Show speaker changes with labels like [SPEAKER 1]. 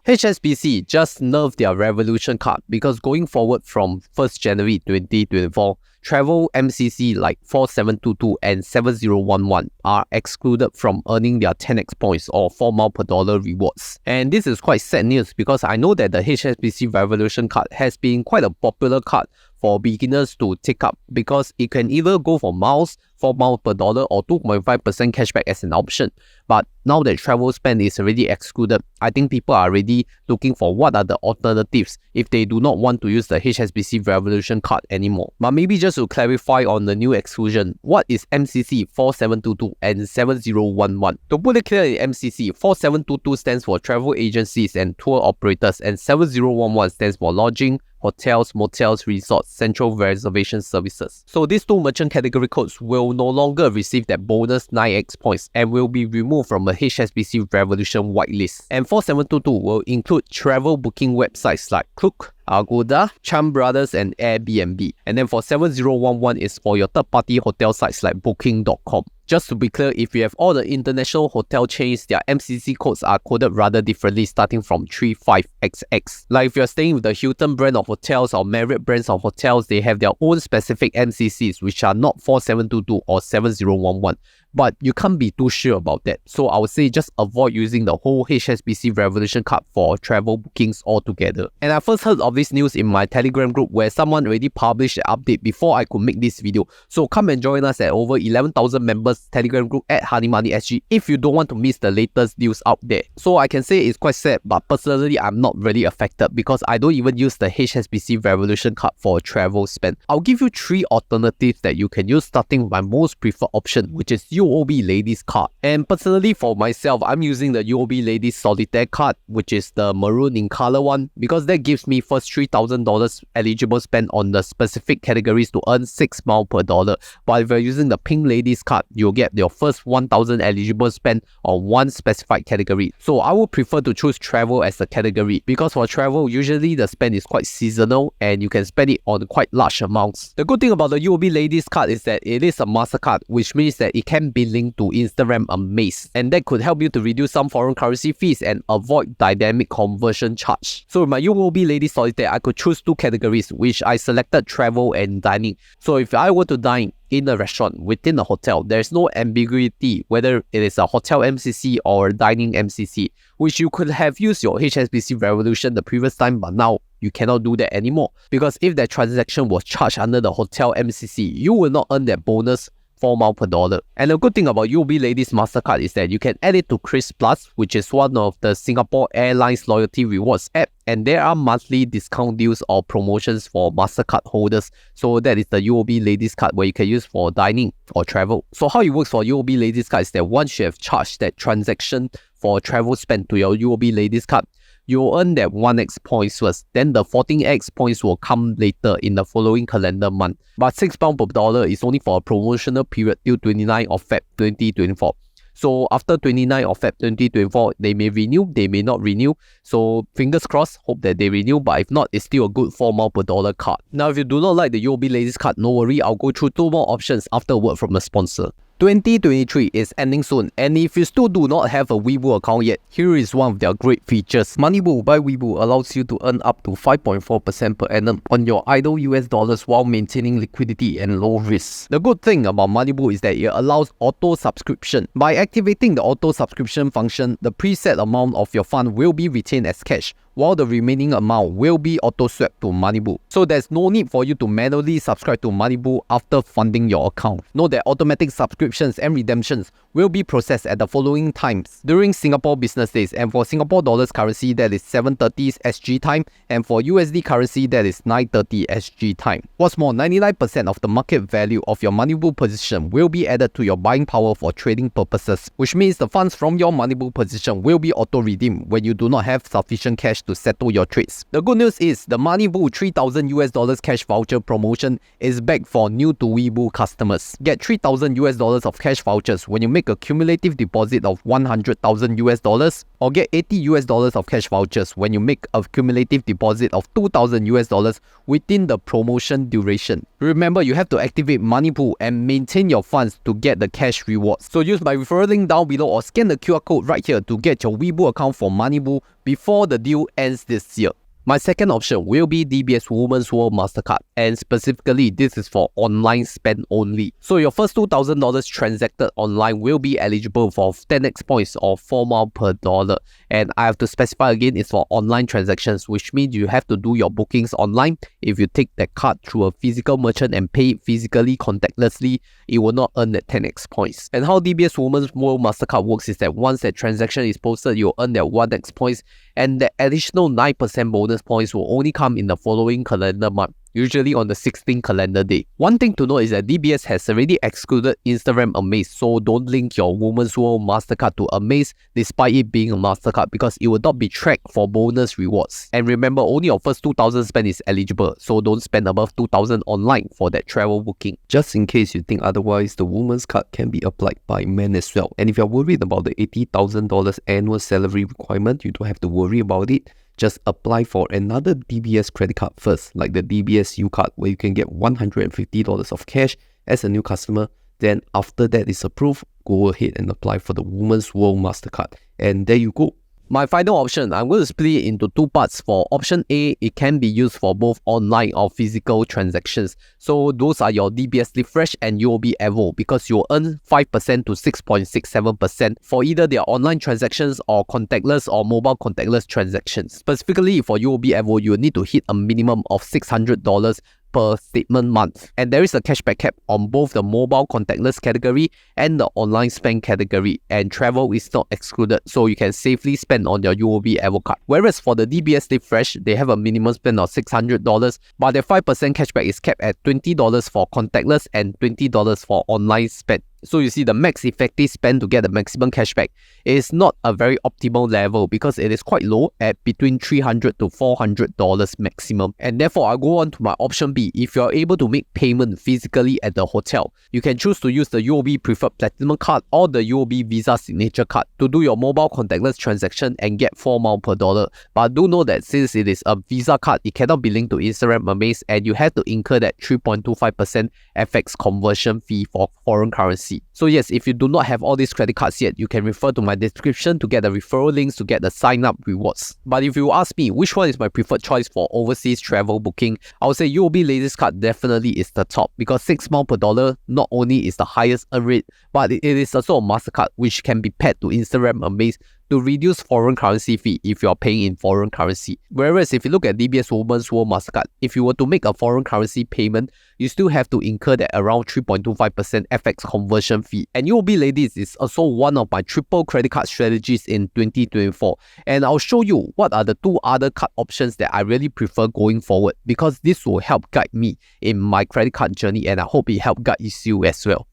[SPEAKER 1] HSBC just nerfed their Revolution card because going forward from 1st January 2024, travel MCC like 4722 and 7011 are excluded from earning their 10x points or 4 miles per dollar rewards. And this is quite sad news because I know that the HSBC Revolution card has been quite a popular card for beginners to take up because it can either go for miles, 4 miles per dollar or 2.5% cashback as an option. But now that travel spend is already excluded, I think people are already looking for what are the alternatives if they do not want to use the HSBC Revolution card anymore. But maybe just to clarify on the new exclusion, what is MCC 4722 and 7011? To put it clearly, MCC 4722 stands for travel agencies and tour operators and 7011 stands for lodging, hotels, motels, resorts, central reservation services. So these two merchant category codes will no longer receive that bonus 9x points and will be removed from the HSBC Revolution whitelist. And 4722 will include travel booking websites like Klook, Agoda, Chan Brothers and Airbnb. And then for 7011 is for your third-party hotel sites like booking.com. Just to be clear, if you have all the international hotel chains, their MCC codes are coded rather differently starting from 35XX. Like if you're staying with the Hilton brand of hotels or Marriott brands of hotels, they have their own specific MCCs which are not 4722 or 7011. But you can't be too sure about that. So I would say just avoid using the whole HSBC Revolution card for travel bookings altogether. And I first heard of this news in my Telegram group where someone already published an update before I could make this video. So come and join us at over 11,000 members Telegram group at HoneyMoneySG if you don't want to miss the latest news out there. So I can say it's quite sad, but personally I'm not really affected because I don't even use the HSBC Revolution card for travel spend. I'll give you 3 alternatives that you can use starting with my most preferred option, which is UOB Ladies card. And personally for myself, I'm using the UOB Ladies Solitaire card, which is the maroon in color one, because that gives me first $3,000 eligible spend on the specific categories to earn 6 miles per dollar. But if you're using the pink Ladies card, you'll get your first 1,000 eligible spend on one specified category. So I would prefer to choose travel as a category because for travel, usually the spend is quite seasonal and you can spend it on quite large amounts. The good thing about the UOB Ladies card is that it is a MasterCard, which means that it can be linked to Instagram Amaze, and that could help you to reduce some foreign currency fees and avoid dynamic conversion charge. So with my UOB Ladies Solitaire, I could choose 2 categories, which I selected travel and dining. So if I were to dine in a restaurant within a hotel, there's no ambiguity whether it is a hotel MCC or a dining MCC, which you could have used your HSBC Revolution the previous time, but now you cannot do that anymore because if that transaction was charged under the hotel MCC, you will not earn that bonus 4 miles per dollar. And the good thing about UOB Ladies MasterCard is that you can add it to Kris Plus, which is one of the Singapore Airlines loyalty rewards app, and there are monthly discount deals or promotions for MasterCard holders. So that is the UOB Ladies card where you can use for dining or travel. So how it works for UOB Ladies card is that once you have charged that transaction for travel spend to your UOB Ladies card, you'll earn that 1x points first, then the 14x points will come later in the following calendar month. But 6 pounds per dollar is only for a promotional period till 29 of Feb 2024. So after 29 of Feb 2024, they may renew, they may not renew. So fingers crossed, hope that they renew, but if not, it's still a good 4 miles per dollar card. Now if you do not like the UOB Ladies card, no worry, I'll go through 2 more options after a word from the sponsor. 2023 is ending soon, and if you still do not have a Webull account yet, here is one of their great features. Moneybull by Webull allows you to earn up to 5.4% per annum on your idle US dollars while maintaining liquidity and low risk. The good thing about Moneybull is that it allows auto subscription. By activating the auto subscription function, the preset amount of your fund will be retained as cash, while the remaining amount will be auto-swept to Moneybull. So there's no need for you to manually subscribe to Moneybull after funding your account. Note that automatic subscriptions and redemptions will be processed at the following times during Singapore business days, and for Singapore dollars currency that is 7:30 SG time, and for USD currency that is 9:30 SG time. What's more, 99% of the market value of your Moneybull position will be added to your buying power for trading purposes, which means the funds from your Moneybull position will be auto-redeemed when you do not have sufficient cash to settle your trades. The good news is the Moneybull $3,000 cash voucher promotion is back for new to Webull customers. Get $3,000 of cash vouchers when you make a cumulative deposit of $100,000 or get $80 of cash vouchers when you make a cumulative deposit of $2,000 within the promotion duration. Remember, you have to activate Money Pool and maintain your funds to get the cash rewards. So use my referral link down below or scan the QR code right here to get your Webull account for Money Pool before the deal ends this year. My second option will be DBS Woman's World Mastercard, and specifically this is for online spend only. So your first $2,000 transacted online will be eligible for 10x points or 4 miles per dollar. And I have to specify again, it's for online transactions, which means you have to do your bookings online. If you take that card through a physical merchant and pay it physically contactlessly, it will not earn that 10x points. And how DBS Woman's World Mastercard works is that once that transaction is posted, you'll earn that 1x points, and the additional 9% bonus points will only come in the following calendar month, usually on the 16th calendar day. One thing to note is that DBS has already excluded Instagram Amaze, so don't link your Women's World Mastercard to Amaze despite it being a Mastercard, because it will not be tracked for bonus rewards. And remember, only your first 2,000 spend is eligible, so don't spend above 2,000 online for that travel booking.
[SPEAKER 2] Just in case you think otherwise, the woman's card can be applied by men as well. And if you're worried about the $80,000 annual salary requirement, you don't have to worry about it. Just apply for another DBS credit card first, like the DBS U card, where you can get $150 of cash as a new customer. Then after that is approved, go ahead and apply for the Women's World Mastercard. And there you go.
[SPEAKER 1] My final option, I'm going to split it into two parts. For option A, it can be used for both online or physical transactions. So those are your DBS Live Fresh and UOB Evo, because you'll earn 5% to 6.67% for either their online transactions or contactless or mobile contactless transactions. Specifically for UOB Evo, you'll need to hit a minimum of $600 per statement month. And there is a cashback cap on both the mobile contactless category and the online spend category, and travel is not excluded, so you can safely spend on your UOB Evo card. Whereas for the DBS Live Fresh, they have a minimum spend of $600, but their 5% cashback is capped at $20 for contactless and $20 for online spend. So you see, the max effective spend to get the maximum cashback is not a very optimal level, because it is quite low at between $300 to $400 maximum. And therefore, I'll go on to my option B. If you're able to make payment physically at the hotel, you can choose to use the UOB Preferred Platinum card or the UOB Visa Signature card to do your mobile contactless transaction and get 4 miles per dollar. But do know that since it is a Visa card, it cannot be linked to Instagram Amaze, and you have to incur that 3.25% FX conversion fee for foreign currency. So yes, if you do not have all these credit cards yet, you can refer to my description to get the referral links to get the sign up rewards. But if you ask me which one is my preferred choice for overseas travel booking, I would say UOB Lady's card definitely is the top, because 6 miles per dollar not only is the highest earn rate, but it is also a MasterCard which can be paired to Instagram Amaze to reduce foreign currency fee if you are paying in foreign currency. Whereas if you look at DBS Woman's World Mastercard, if you were to make a foreign currency payment, you still have to incur that around 3.25% FX conversion fee. And UOB Ladies is also one of my triple credit card strategies in 2024. And I'll show you what are the two other card options that I really prefer going forward, because this will help guide me in my credit card journey, and I hope it help guide you as well.